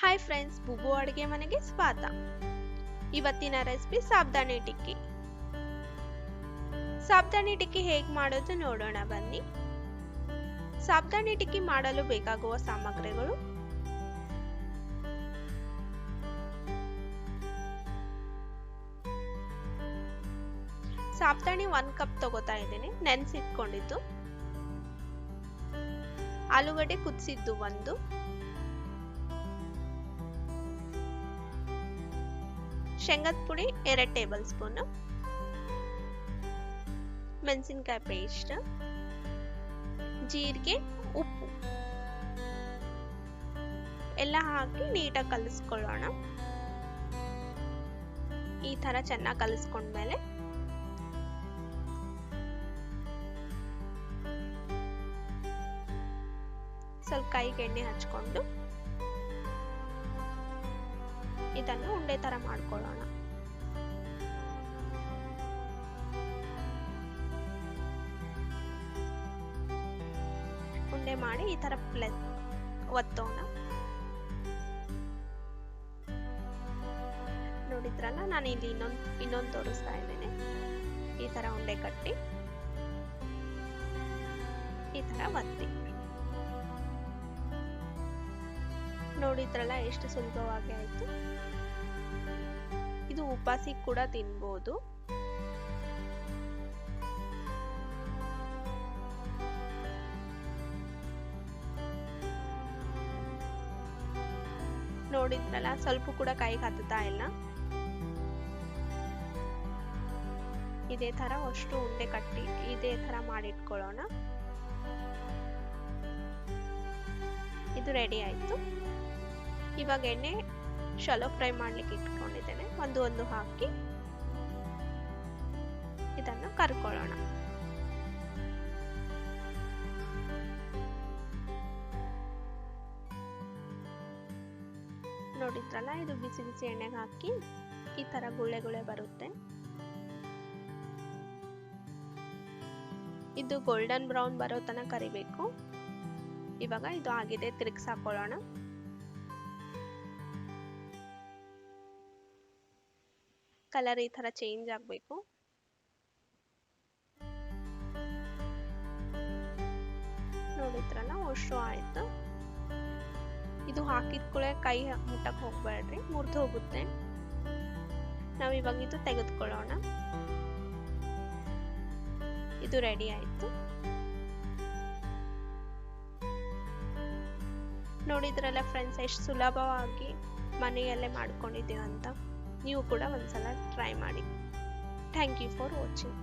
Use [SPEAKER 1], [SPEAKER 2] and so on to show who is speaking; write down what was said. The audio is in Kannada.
[SPEAKER 1] ಹಾಯ್ ಫ್ರೆಂಡ್ಸ್, ಬುಬು ಅಡುಗೆ ಮನೆಗೆ ಸ್ವಾಗತ. ಇವತ್ತಿನ ರೆಸಿಪಿ ಸಾಬುದಾನಿ ಟಿಕ್ಕಿ. ಸಾಬುದಾನಿ ಟಿಕ್ಕಿ ಹೇಗೆ ಮಾಡೋದು ನೋಡೋಣ ಬನ್ನಿ. ಸಾಬುದಾನಿ ಟಿಕ್ಕಿ ಮಾಡಲು ಬೇಕಾಗುವ ಸಾಮಗ್ರಿಗಳು: ಸಾಬುದಾನಿ 1 ಕಪ್ ತಗೋತಾ ಇದ್ದೇನೆ, ನೆನೆಸಿಟ್ಕೊಂಡಿದ್ದು. ಆಲೂಗಡ್ಡೆ ಕುದಿಸಿದ್ದು 1, ಶೇಂಗದ ಪುಡಿ 2 ಟೇಬಲ್ ಸ್ಪೂನ್, ಮೆಣಸಿನಕಾಯಿ ಪೇಸ್ಟ್, ಜೀರಿಗೆ, ಉಪ್ಪು ಎಲ್ಲ ಹಾಕಿ ನೀಟಾಗಿ ಕಲಿಸ್ಕೊಳ್ಳೋಣ. ಈ ತರ ಚೆನ್ನಾಗಿ ಕಲಿಸ್ಕೊಂಡ್ಮೇಲೆ ಸ್ವಲ್ಪ ಕೈಗೆ ಎಣ್ಣೆ ಹಚ್ಕೊಂಡು ಇದನ್ನು ಉಂಡೆ ತರ ಮಾಡ್ಕೊಳ್ಳೋಣ. ಉಂಡೆ ಮಾಡಿ ಈ ತರ ಒತ್ತೋಣ. ನೋಡಿದ್ರಲ್ಲ, ನಾನು ಇಲ್ಲಿ ಇನ್ನೊಂದು ತೋರಿಸ್ತಾ ಇದ್ದೇನೆ. ಈ ತರ ಉಂಡೆ ಕಟ್ಟಿ ಈ ತರ ಒತ್ತಿ. ನೋಡಿದ್ರಲ್ಲ, ಎಷ್ಟು ಸುಲಭವಾಗಿ ಆಯ್ತು. ಇದು ಉಪವಾಸಿಗೆ ಕೂಡ ತಿನ್ಬೋದು. ನೋಡಿದ್ರಲ್ಲ, ಸ್ವಲ್ಪ ಕೂಡ ಕೈಗೆ ಹತ್ತುತ್ತಾ ಇಲ್ಲ. ಇದೇ ತರ ಅಷ್ಟು ಉಂಡೆ ಕಟ್ಟಿ ಇದೇ ತರ ಮಾಡಿಟ್ಕೊಳ್ಳೋಣ. ಇದು ರೆಡಿ ಆಯ್ತು. ಇವಾಗ ಎಣ್ಣೆ ಶಾಲೋ ಫ್ರೈ ಮಾಡ್ಲಿಕ್ಕೆ ಇಟ್ಕೊಂಡಿದ್ದೇನೆ. ಒಂದು ಹಾಕಿ ಇದನ್ನು ಕರ್ಕೊಳ್ಳೋಣ. ನೋಡಿದ್ರಲ್ಲ, ಇದು ಬಿಸಿ ಬಿಸಿ ಎಣ್ಣೆಗೆ ಹಾಕಿ ಈ ತರ ಗುಳ್ಳೆ ಬರುತ್ತೆ. ಇದು ಗೋಲ್ಡನ್ ಬ್ರೌನ್ ಬರೋ ತನಕ ಕರಿಬೇಕು. ಇವಾಗ ಇದು ಆಗಿದೆ, ತಿರುಗಿಸಿ ಹಾಕೊಳ್ಳೋಣ. ಕಲರ್ ಈ ತರ ಚೇಂಜ್ ಆಗಬೇಕು. ನೋಡಿದ್ರಲ್ಲ, ಅಷ್ಟು ಆಯ್ತು. ಇದು ಹಾಕಿದ ಕೂಡ ಕೈ ಮುಟ್ಟಕ್ಕೆ ಹೋಗ್ಬೇಡ್ರಿ, ಮುರಿದು ಹೋಗುತ್ತೆ. ನಾವು ಇವಾಗ ಇದು ತೆಗೆದುಕೊಳ್ಳೋಣ. ಇದು ರೆಡಿ ಆಯ್ತು. ನೋಡಿದ್ರಲ್ಲ ಫ್ರೆಂಡ್ಸ್, ಎಷ್ಟು ಸುಲಭವಾಗಿ ಮನೆಯಲ್ಲೇ ಮಾಡ್ಕೊಂಡಿದ್ದೀವಿ ಅಂತ. ನೀವು ಕೂಡ ಒಂದ್ಸಲ ಟ್ರೈ ಮಾಡಿ. Thank you for watching.